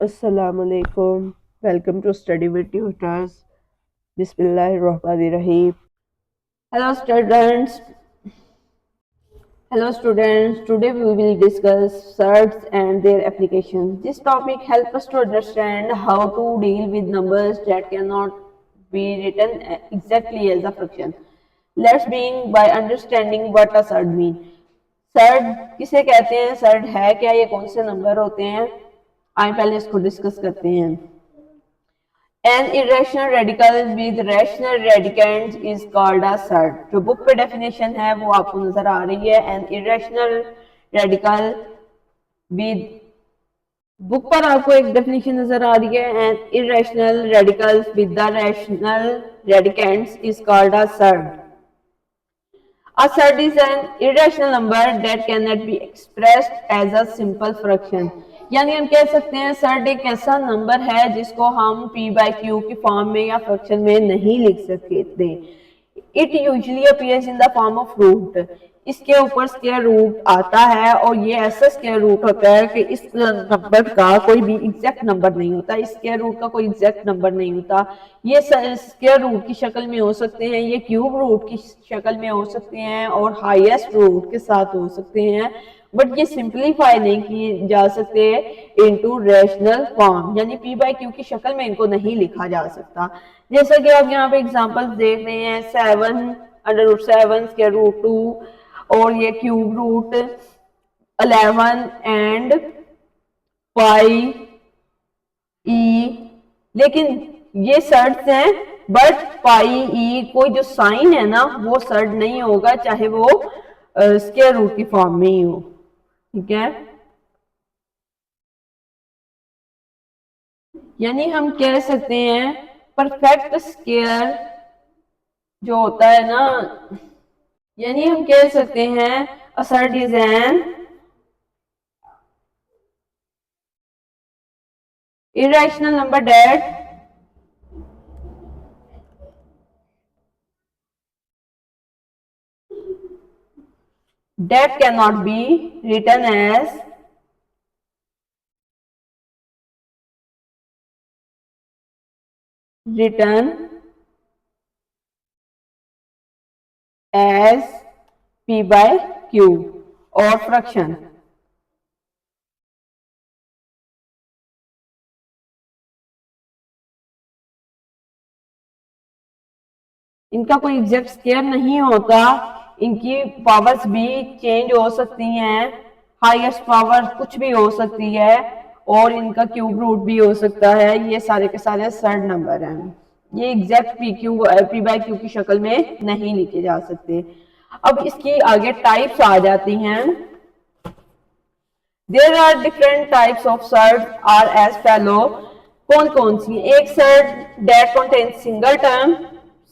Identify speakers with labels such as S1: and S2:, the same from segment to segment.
S1: Assalamualaikum. Welcome to Study with Tutors. Bismillahirrahmanirrahim. Hello students. Hello students. Today we will discuss surds and their applications. This topic helps us to understand how to deal with numbers that cannot be written exactly as a fraction. Let's begin by understanding what a surd means. Surd किसे कहते हैं, surd है क्या, ये कौन से number होते हैं, आइए पहले इसको डिस्कस करते हैं। An irrational radical with rational radicands is called a surd. जो बुक पे डेफिनेशन है वो आपको नजर आ रही है। An irrational radical with, book पर आपको एक डेफिनेशन नजर आ रही है। An irrational radical with the rational radicands is called a surd. A surd is an irrational number that cannot be expressed as a simple fraction. यानी हम कह सकते हैं सर्ड एक ऐसा नंबर है जिसको हम p by q की फॉर्म में या फ्रैक्शन में नहीं लिख सकते। It usually appears in the form of root. इसके ऊपर स्क्वायर रूट आता है और ये ऐसा स्क्वायर रूट होता है कि इस नंबर का कोई भी एग्जैक्ट नंबर नहीं होता, इस स्क्वायर रूट का कोई एग्जैक्ट नंबर नहीं होता। ये स्क्वायर रूट की शक्ल में हो सकते हैं, ये क्यूब रूट की शक्ल में हो सकते हैं और हाईएस्ट रूट के साथ हो सकते हैं, बट ये सिंप्लीफाई नहीं किए जा सकते इनटू रैशनल फॉर्म, यानी p बाई q की शक्ल में इनको नहीं लिखा जा सकता। जैसा कि आप यहाँ पे एग्जांपल्स देख रहे हैं, 7 स्क्वायर रूट 2 और ये क्यूब रूट 11 एंड पाई ई, लेकिन ये सर्ड्स हैं, बट पाई ई कोई जो साइन है ना वो सर्ड नहीं होगा, चाहे वो स्क्वायर रूट की फॉर्म में ही हो। ठीक है, यानी हम कह सकते हैं परफेक्ट स्क्वायर जो होता है ना, यानी हम कह सकते हैं a surd is an irrational number that cannot be written as p by q और फ्रैक्शन। इनका कोई एग्जैक्ट स्क्वायर नहीं होता, इनकी पावर्स भी चेंज हो सकती हैं, हाईएस्ट पावर कुछ भी हो सकती है और इनका क्यूब रूट भी हो सकता है। ये सारे के सारे सर्ड नंबर हैं, ये एग्जैक्ट पी बाई क्यू की शक्ल में नहीं लिखे जा सकते। अब इसकी आगे टाइप्स आ जाती हैं। There are different types of surd are as follow. कौन कौन सी? एक surd that contains single term,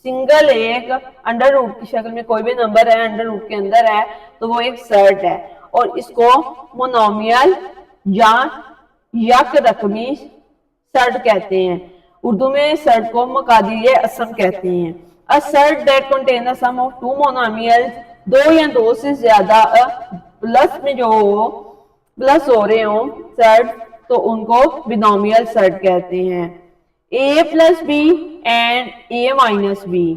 S1: single एक अंडर रूट की शक्ल में कोई भी नंबर है अंडर रूट के अंदर है तो वो एक सर्ड है, और इसको मोनोमियल या यक रकमी सर्ड कहते हैं। उर्दू में सर्ड को मकादीर असम कहते हैं। A surd that contain the sum of two monomials, दो या दो से ज्यादा प्लस में जो प्लस हो रहे हो सर्ड तो उनको बिनोमियल सर्ड कहते हैं। a plus b and a minus b,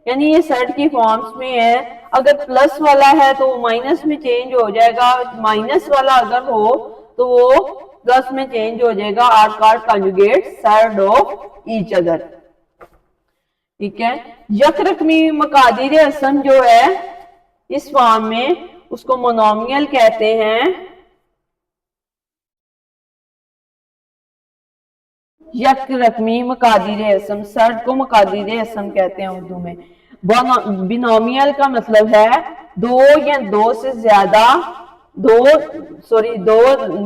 S1: यानी ये सर्ड की फॉर्म्स में है। अगर प्लस वाला है तो वो माइनस में चेंज हो जाएगा, माइनस वाला अगर हो तो वो प्लस में चेंज हो जाएगा। Are called conjugate surd of each other. ठीक है, यक रकमी मकादीर असम जो है इस फॉर्म में उसको मोनोमियल कहते हैं। यक रकमी मकादीर असम, सर्ड को मकादीर असम कहते हैं उर्दू में। बिनोमियल का मतलब है दो या दो से ज्यादा, दो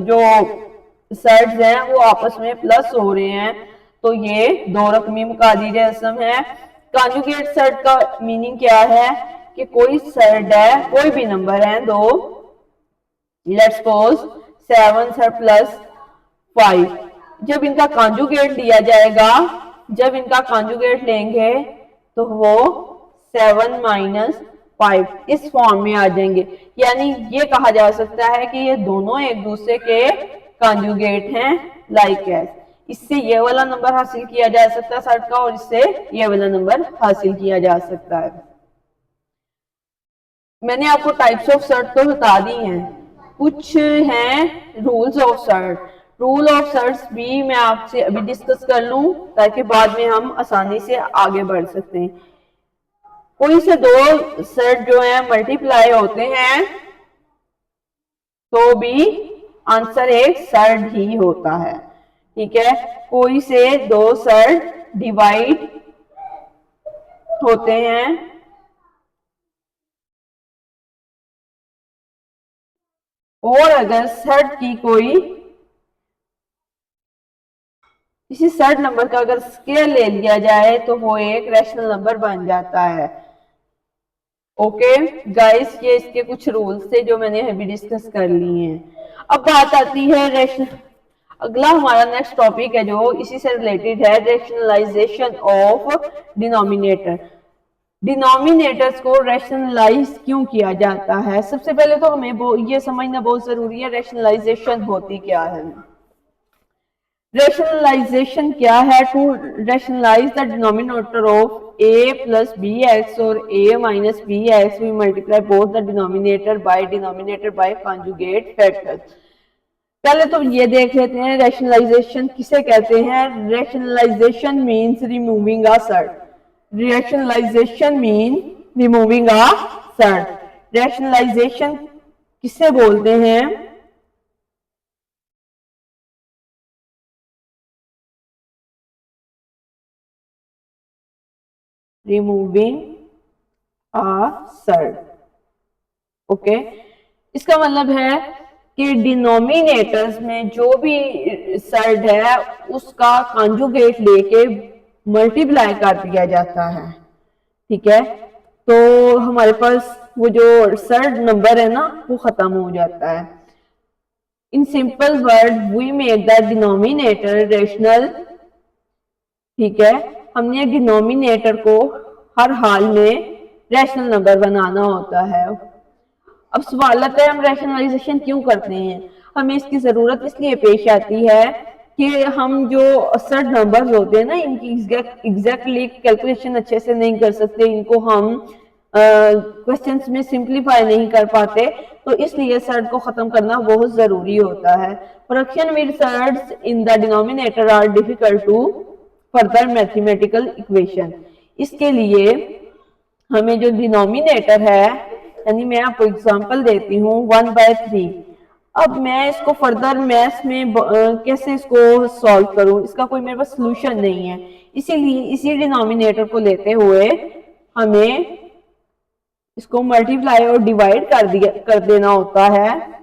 S1: जो सर्ड्स हैं वो आपस में प्लस हो रहे हैं तो ये दो रकमी मकादीर असम है। कॉन्जुगेट सर्ड का मीनिंग क्या है कि कोई सर्ड है, कोई भी नंबर है दो, लेट्स सपोज 7 सर्ड प्लस 5, जब इनका कॉन्जुगेट लिया जाएगा, जब इनका कॉन्जुगेट लेंगे तो वो 7 माइनस 5 इस फॉर्म में आ जाएंगे। यानी ये कहा जा सकता है कि ये दोनों एक दूसरे के कॉन्जुगेट हैं, लाइक एज, इससे ये वाला नंबर हासिल किया जा सकता है सर्ट का और इससे ये वाला नंबर हासिल किया जा सकता है। मैंने आपको टाइप्स ऑफ सर्ट तो बता दी हैं, कुछ हैं rules of surd. Rule of surds भी मैं आपसे अभी डिस्कस कर लूं ताकि बाद में हम आसानी से आगे बढ़ सकते हैं। कोई से दो सर्ट जो है मल्टीप्लाई होते हैं तो भी आंसर एक सर्ट ही होता है, ठीक है। कोई से दो सर्ट डिवाइड होते हैं और अगर सर्ट की कोई किसी सर्ट नंबर का अगर स्क्वायर ले लिया जाए तो वो एक रैशनल नंबर बन जाता है। ओके गाइस, ये इसके कुछ रूल्स थे जो मैंने अभी डिस्कस कर लिए हैं। अब बात आती है रैशनल, अगला हमारा नेक्स्ट टॉपिक है जो इसी से रिलेटेड है, रैशनलाइजेशन ऑफ डिनोमिनेटर। डिनोमिनेटर्स को रैशनलाइज क्यों किया जाता है? सबसे पहले तो हमें ये समझना बहुत जरूरी है रैशनलाइजेशन होती क्या है। रैशनलाइजेशन क्या है? To rationalize the denominator of a plus b x और a minus b x, we multiply both the denominator by conjugate factors. पहले तो ये देख लेते हैं रैशनलाइजेशन किसे कहते हैं। Rationalization means removing a surd. Rationalization mean removing a surd. Rationalization किसे बोलते हैं? Removing a shirt. ओके, इसका मतलब है कि डिनोमिनेटर्स में जो भी सर्ट है उसका कॉन्जुगेट लेके मल्टीप्लाई कर दिया जाता है, ठीक है। तो हमारे पास वो जो सर्ट नंबर है ना वो खत्म हो जाता है। In simple word we make the denominator rational, ठीक है। हमने डिनोमिनेटर को हर हाल में रैशनल नंबर बनाना होता है। अब सवाल आता है हम रैशनलाइजेशन क्यों करते हैं? हमें इसकी जरूरत इसलिए पेश आती है कि हम जो सर्ट नंबर्स होते हैं ना इनकी एग्जैक्टली कैलकुलेशन अच्छे से नहीं कर सकते, इनको हम क्वेश्चंस में सिंप्लीफाई नहीं कर पाते, तो इसलिए सर्ट को खत्म करना बहुत जरूरी होता है। Fraction with surds in the denominator are difficult to further mathematical equation. इसके लिए हमें जो डिनोमिनेटर है, यानी मैं आपको एग्जांपल देती हूँ 1/3। अब मैं इसको फर्दर मैथ्स में कैसे इसको सॉल्व करूं, इसका कोई मेरे पास सोल्यूशन नहीं है। इसीलिए इसी डिनोमिनेटर को लेते हुए हमें इसको मल्टीप्लाई और डिवाइड कर देना होता है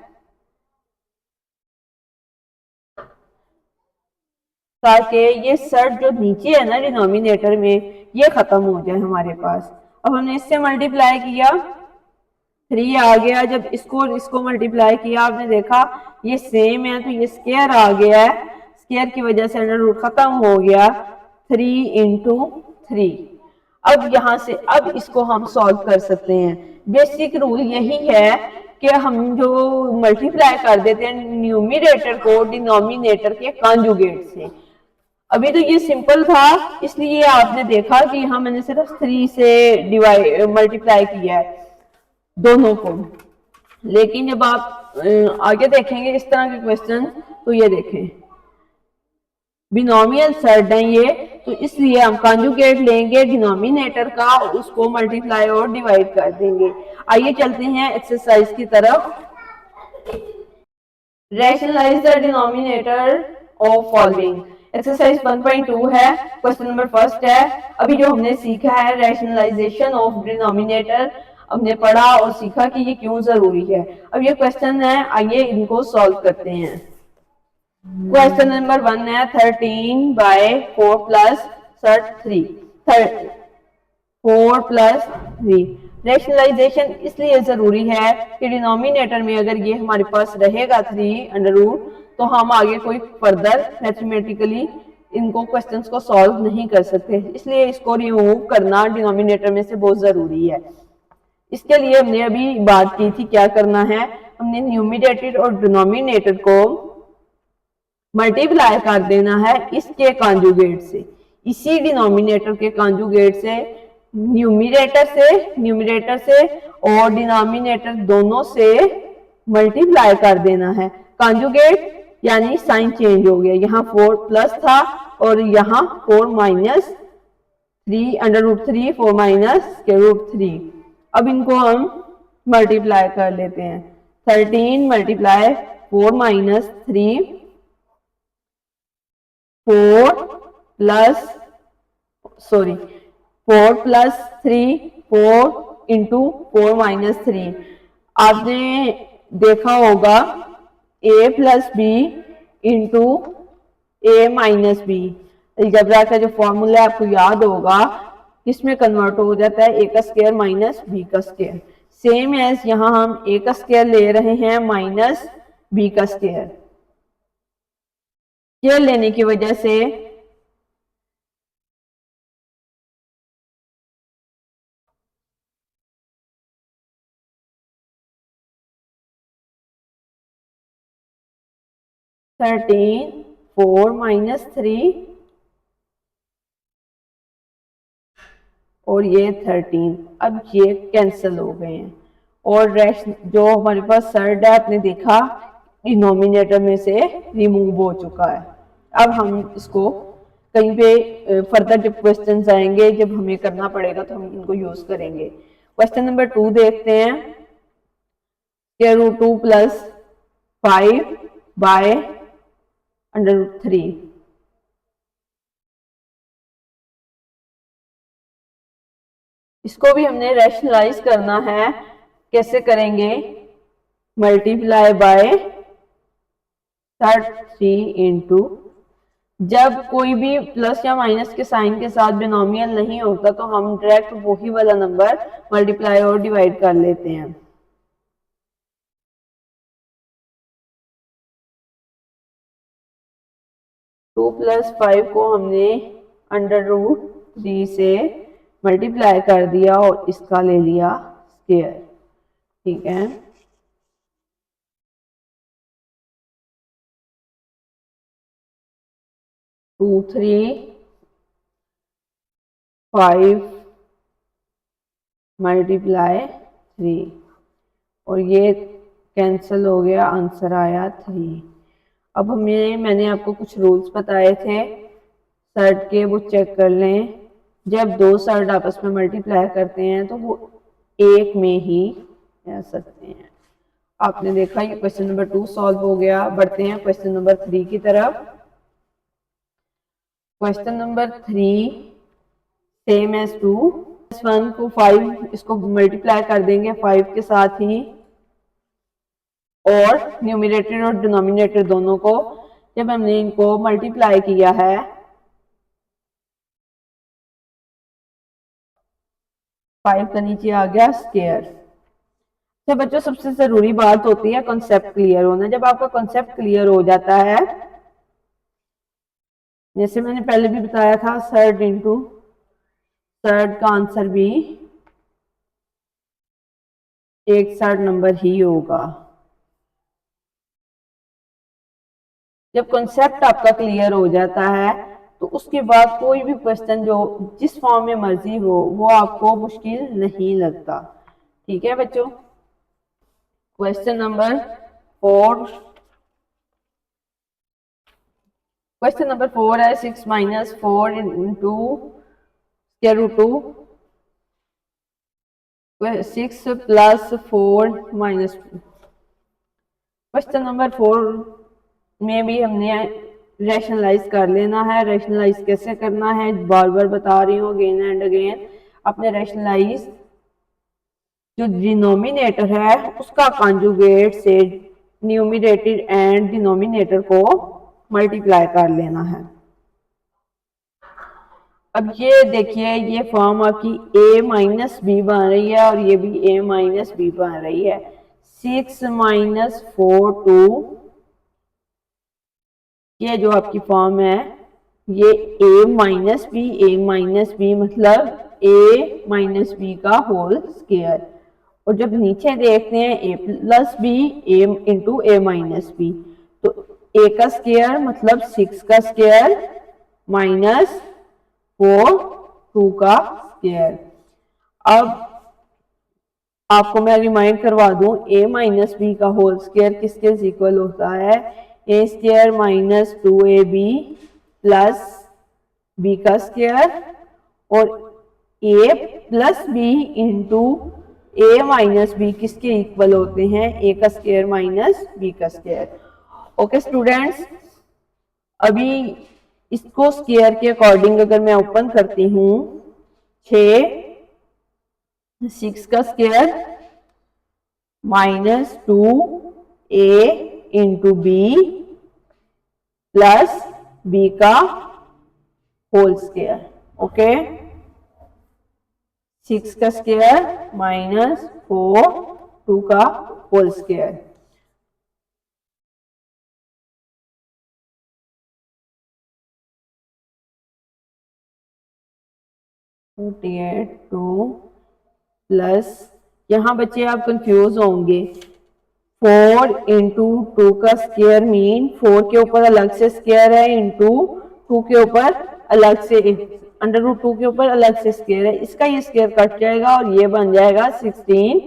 S1: ताकि ये सर्ट जो नीचे है ना डिनोमिनेटर में ये खत्म हो जाए हमारे पास। अब हमने इससे मल्टीप्लाई किया 3 आ गया, जब इसको मल्टीप्लाई किया आपने देखा ये सेम है तो ये स्क्वायर आ गया है, स्क्वायर की वजह से अंडर रूट खत्म हो गया 3 इंटू 3। अब यहाँ से अब इसको हम सॉल्व कर सकते हैं। बेसिक रूल यही है कि हम जो मल्टीप्लाई कर देते हैं न्यूमिनेटर को डिनोमिनेटर के कॉन्जुगेट से। अभी तो ये सिंपल था इसलिए आपने देखा कि हाँ मैंने सिर्फ 3 से डिवाइड मल्टीप्लाई किया है दोनों को, लेकिन जब आप आगे देखेंगे इस तरह के क्वेश्चन तो ये देखें बिनोमियल सर्ट है ये, तो इसलिए हम कॉन्जुगेट लेंगे डिनोमिनेटर का, उसको मल्टीप्लाई और डिवाइड कर देंगे। आइए चलते हैं एक्सरसाइज की तरफ। Rationalize the denominator of following. Exercise 1.2 है, क्वेश्चन नंबर फर्स्ट है। अभी जो हमने सीखा है रैशनलाइजेशन ऑफ डिनोमिनेटर, हमने पढ़ा और सीखा कि ये क्यों जरूरी है। अब ये क्वेश्चन है, आइए इनको सॉल्व करते हैं। क्वेश्चन नंबर 1 है 13/4 प्लस 3 4 प्लस 3। रैशनलाइजेशन इसलिए जरूरी है कि डिनोमिनेटर में अगर ये हमारे पास रहेगा 3 अंडर रूट तो हम आगे कोई फर्दर मैथमेटिकली इनको क्वेश्चंस को सॉल्व नहीं कर सकते, इसलिए इसको रिमूव करना डिनोमिनेटर में से बहुत जरूरी है। इसके लिए हमने अभी बात की थी क्या करना है, हमने न्यूमिनेटर और डिनोमिनेटर को मल्टीप्लाई कर देना है इसके कॉन्जुगेट से, इसी डिनोमिनेटर के कॉन्जुगेट से, न्यूमिनेटर से और डिनोमिनेटर दोनों से मल्टीप्लाई कर देना है। कॉन्जुगेट यानी साइन चेंज हो गया, यहाँ 4 प्लस था और यहाँ 4 माइनस 3 √3 4 माइनस √3। अब इनको हम मल्टीप्लाई कर लेते हैं। 13 multiply 4 minus 3 4 plus 3 4 into 4 minus 3। आपने देखा होगा a plus B into A minus b, algebra का जो फॉर्मूला आपको याद होगा किसमें कन्वर्ट हो जाता है, ए का स्क्वायर माइनस बी का स्क्वायर। सेम एज यहाँ हम ए का स्क्वायर ले रहे हैं माइनस बी का स्क्वायर। स्क्वायर लेने की वजह से थर्टीन 4 माइनस 3 और ये 13, अब ये कैंसिल हो गए हैं और रेस्ट जो हमारे पास सर्ड है आपने देखा डिनोमिनेटर में से रिमूव हो चुका है। अब हम इसको कहीं पे फर्दर जब क्वेश्चंस आएंगे, जब हमें करना पड़ेगा तो हम इनको यूज करेंगे। क्वेश्चन नंबर 2 देखते हैं। √2 प्लस 5 बाय √3। इसको भी हमने रैशनलाइज करना है। कैसे करेंगे? मल्टीप्लाई बाय 3 इंटू, जब कोई भी प्लस या माइनस के साइन के साथ बिनोमियल नहीं होता तो हम डायरेक्ट वही वाला नंबर मल्टीप्लाई और डिवाइड कर लेते हैं। टू प्लस 5 को हमने √3 से मल्टीप्लाई कर दिया और इसका ले लिया स्क्वायर। ठीक है, टू 3 5 मल्टीप्लाई 3 और ये कैंसिल हो गया, आंसर आया 3। अब मैंने आपको कुछ रूल्स बताए थे सर्ड के, वो चेक कर लें। जब दो सर्ड आपस में मल्टीप्लाई करते हैं तो वो एक में ही रह सकते हैं। आपने देखा ये क्वेश्चन नंबर 2 सॉल्व हो गया। बढ़ते हैं क्वेश्चन नंबर 3 की तरफ। क्वेश्चन नंबर 3 सेम एज 2, 1 को 5 इसको मल्टीप्लाई कर देंगे 5 के साथ ही, और न्यूमरेटर और डिनोमिनेटर दोनों को जब हमने इनको मल्टीप्लाई किया है 5 का नीचे आ गया स्क्वायर। तो बच्चों सबसे जरूरी बात होती है कॉन्सेप्ट क्लियर होना। जब आपका कॉन्सेप्ट क्लियर हो जाता है, जैसे मैंने पहले भी बताया था, सर्ड इंटू सर्ड का आंसर भी एक सर्ड नंबर ही होगा। जब कॉन्सेप्ट आपका क्लियर हो जाता है तो उसके बाद कोई भी क्वेश्चन जो जिस फॉर्म में मर्जी हो वो आपको मुश्किल नहीं लगता। ठीक है बच्चों, क्वेश्चन नंबर 4 है 6 minus 4 into √2, 6 plus 4 minus 2। Question number 4 में भी हमने रैशनलाइज कर लेना है। रैशनलाइज कैसे करना है बार बार बता रही हूँ अगेन एंड अगेन। अपने रैशनलाइज जो डिनोमिनेटर है उसका कॉन्जुगेट से न्यूमरेटर एंड डिनोमिनेटर को मल्टीप्लाई कर लेना है। अब ये देखिए ये फॉर्म आपकी a माइनस बी बन रही है और ये भी a माइनस बी बन रही है। 6 माइनस 4 2, ये जो आपकी फॉर्म है ये a माइनस बी मतलब a माइनस बी का होल स्क्वायर। और जब नीचे देखते हैं a plus b a into a minus b, तो ए का स्क्वायर मतलब 6 का स्क्वायर माइनस 4 2 का स्क्वायर। अब आपको मैं रिमाइंड करवा दूं, ए माइनस बी का होल स्क्वायर किसके इक्वल होता है? A square minus 2ab plus B का स्क्वायर और A plus B into A minus B किसके इक्वल होते हैं? ए का स्क्वायर माइनस बी का स्क्वायर। ओके स्टूडेंट्स, अभी इसको स्क्वायर के अकॉर्डिंग अगर मैं ओपन करती हूँ, 6 का square minus 2a into b plus B का होल स्क्वायर। ओके, 6 का स्क्वायर माइनस 4 2 का होल स्क्वायर। टू प्लस, यहाँ बच्चे आप कंफ्यूज होंगे, 4 इंटू 2 का स्क्वायर मीन 4 के ऊपर अलग से स्क्वायर है इंटू 2 के ऊपर अलग से अंडर रूट 2 के ऊपर अलग से स्क्वायर है, इसका ये स्क्वायर कट जाएगा और ये बन जाएगा 16।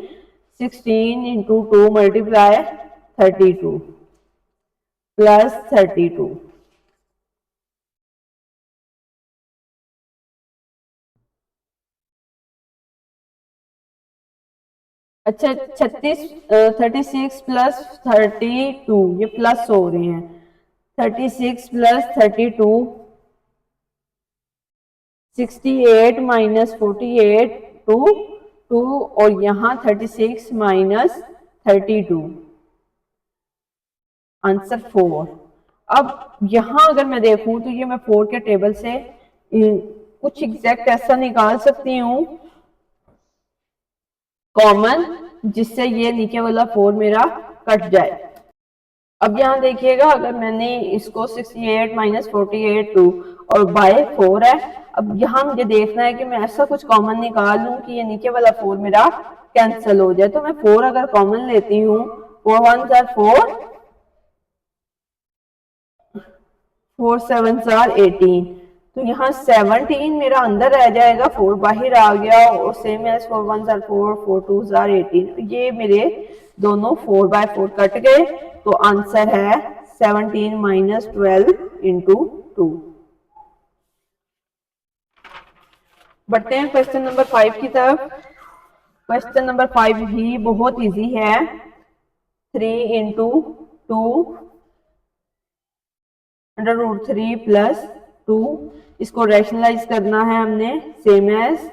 S1: 16 इंटू 2 मल्टीप्लाई 32 प्लस 32। अच्छा, 36 प्लस 32, ये प्लस हो रहे हैं, 36 प्लस 32 68 माइनस 48 2 और यहाँ 36 माइनस 32, आंसर 4। अब यहाँ अगर मैं देखूं तो ये मैं 4 के टेबल से कुछ एग्जैक्ट ऐसा निकाल सकती हूँ कॉमन, जिससे ये नीचे वाला 4 मेरा कट जाए। अब यहाँ देखिएगा, अगर मैंने इसको 68 माइनस 48 2 और बाय 4 है, अब यहाँ मुझे देखना है कि मैं ऐसा कुछ कॉमन निकाल लूँ कि ये नीचे वाला 4 मेरा कैंसिल हो जाए। तो मैं 4 अगर कॉमन लेती हूँ, 4 1 आर 4, 4 7 आर 18, तो यहाँ 17 मेरा अंदर रह जाएगा, 4 बाहर आ गया और सेम एज 4 1 आर 4, 4 2 आर 18, ये मेरे दोनों 4 बाय 4 कट गए, तो आंसर है 17 माइनस 12 इंटू 2। बढ़ते हैं क्वेश्चन नंबर 5 की तरफ। क्वेश्चन नंबर 5 भी बहुत इजी है, 3 इंटू 2 अंडर रूट 3 प्लस 2, इसको रैशनलाइज करना है हमने, same as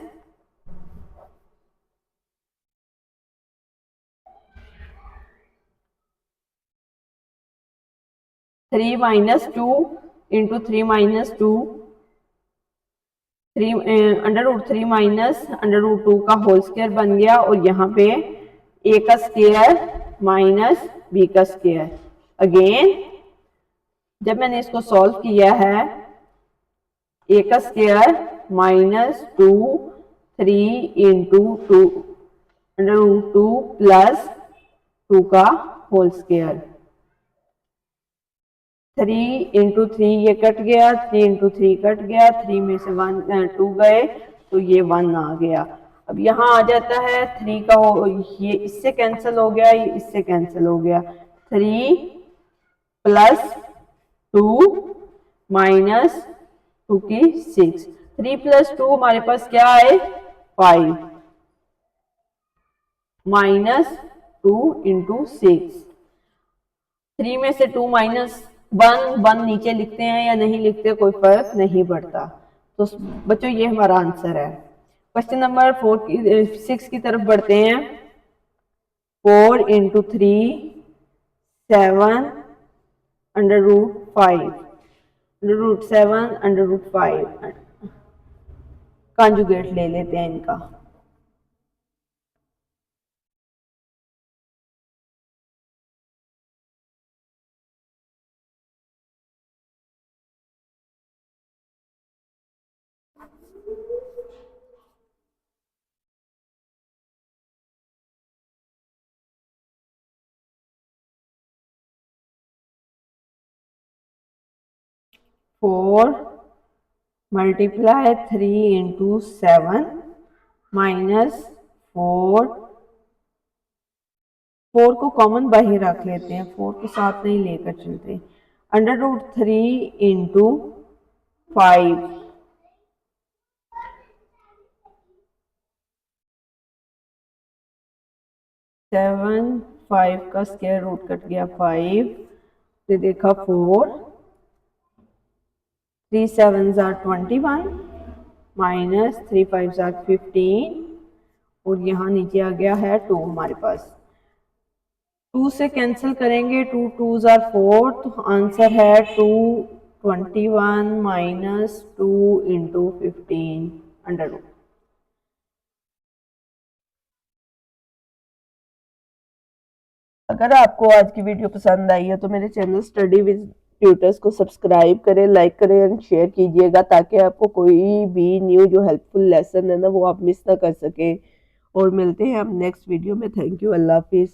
S1: 3 minus 2 into 3 minus 2, 3 under root 3 minus under root 2 का होल स्क्वायर बन गया, और यहाँ पे ए का स्क्वायर माइनस बी का स्क्वायर। अगेन जब मैंने इसको सॉल्व किया है, ए का square minus 2 3 into 2 under root 2 plus 2 का होल स्क्वायर। 3 इंटू 3 ये कट गया, 3 इंटू 3 कट गया, 3 में से 2 गए तो ये 1 आ गया। अब यहाँ आ जाता है 3 का, ये इससे कैंसिल हो गया, ये इससे कैंसिल हो गया, 3 प्लस 2 माइनस 2 की 6, 3 प्लस 2 हमारे पास क्या है? 5 माइनस 2 इंटू 6, 3 में से 2 माइनस 1 नीचे लिखते हैं या नहीं लिखते कोई फर्क नहीं पड़ता। तो बच्चों ये हमारा आंसर है। क्वेश्चन नंबर 6 की तरफ बढ़ते हैं। 4 into 3 7 under root 5, under root 7 under root 5, conjugate ले लेते हैं इनका। 4 मल्टीप्लाई 3 इंटू 7 माइनस 4, 4 को कॉमन बाहर रख लेते हैं, 4 को साथ नहीं लेकर चलते हैं, अंडर रूट 3 इंटू 5, 7, 5 का स्क्वायर रूट कट गया 5, फिर देखा 4, 3 7 जार 21 माइनस 3 5 जार 15, और यहाँ नीचे आ गया है 2 हमारे पास। 2 से कैंसिल करेंगे, 2 2 जार 4, तो आंसर है 221 माइनस 2 इंटू 15 अंडर रूट। अगर आपको आज की वीडियो पसंद आई है तो मेरे चैनल स्टडी विद ट्यूटर्स को सब्सक्राइब करें, लाइक करें और शेयर कीजिएगा, ताकि आपको कोई भी न्यू जो हेल्पफुल लेसन है ना वो आप मिस ना कर सकें। और मिलते हैं हम नेक्स्ट वीडियो में। थैंक यू, अल्लाह हाफिज़।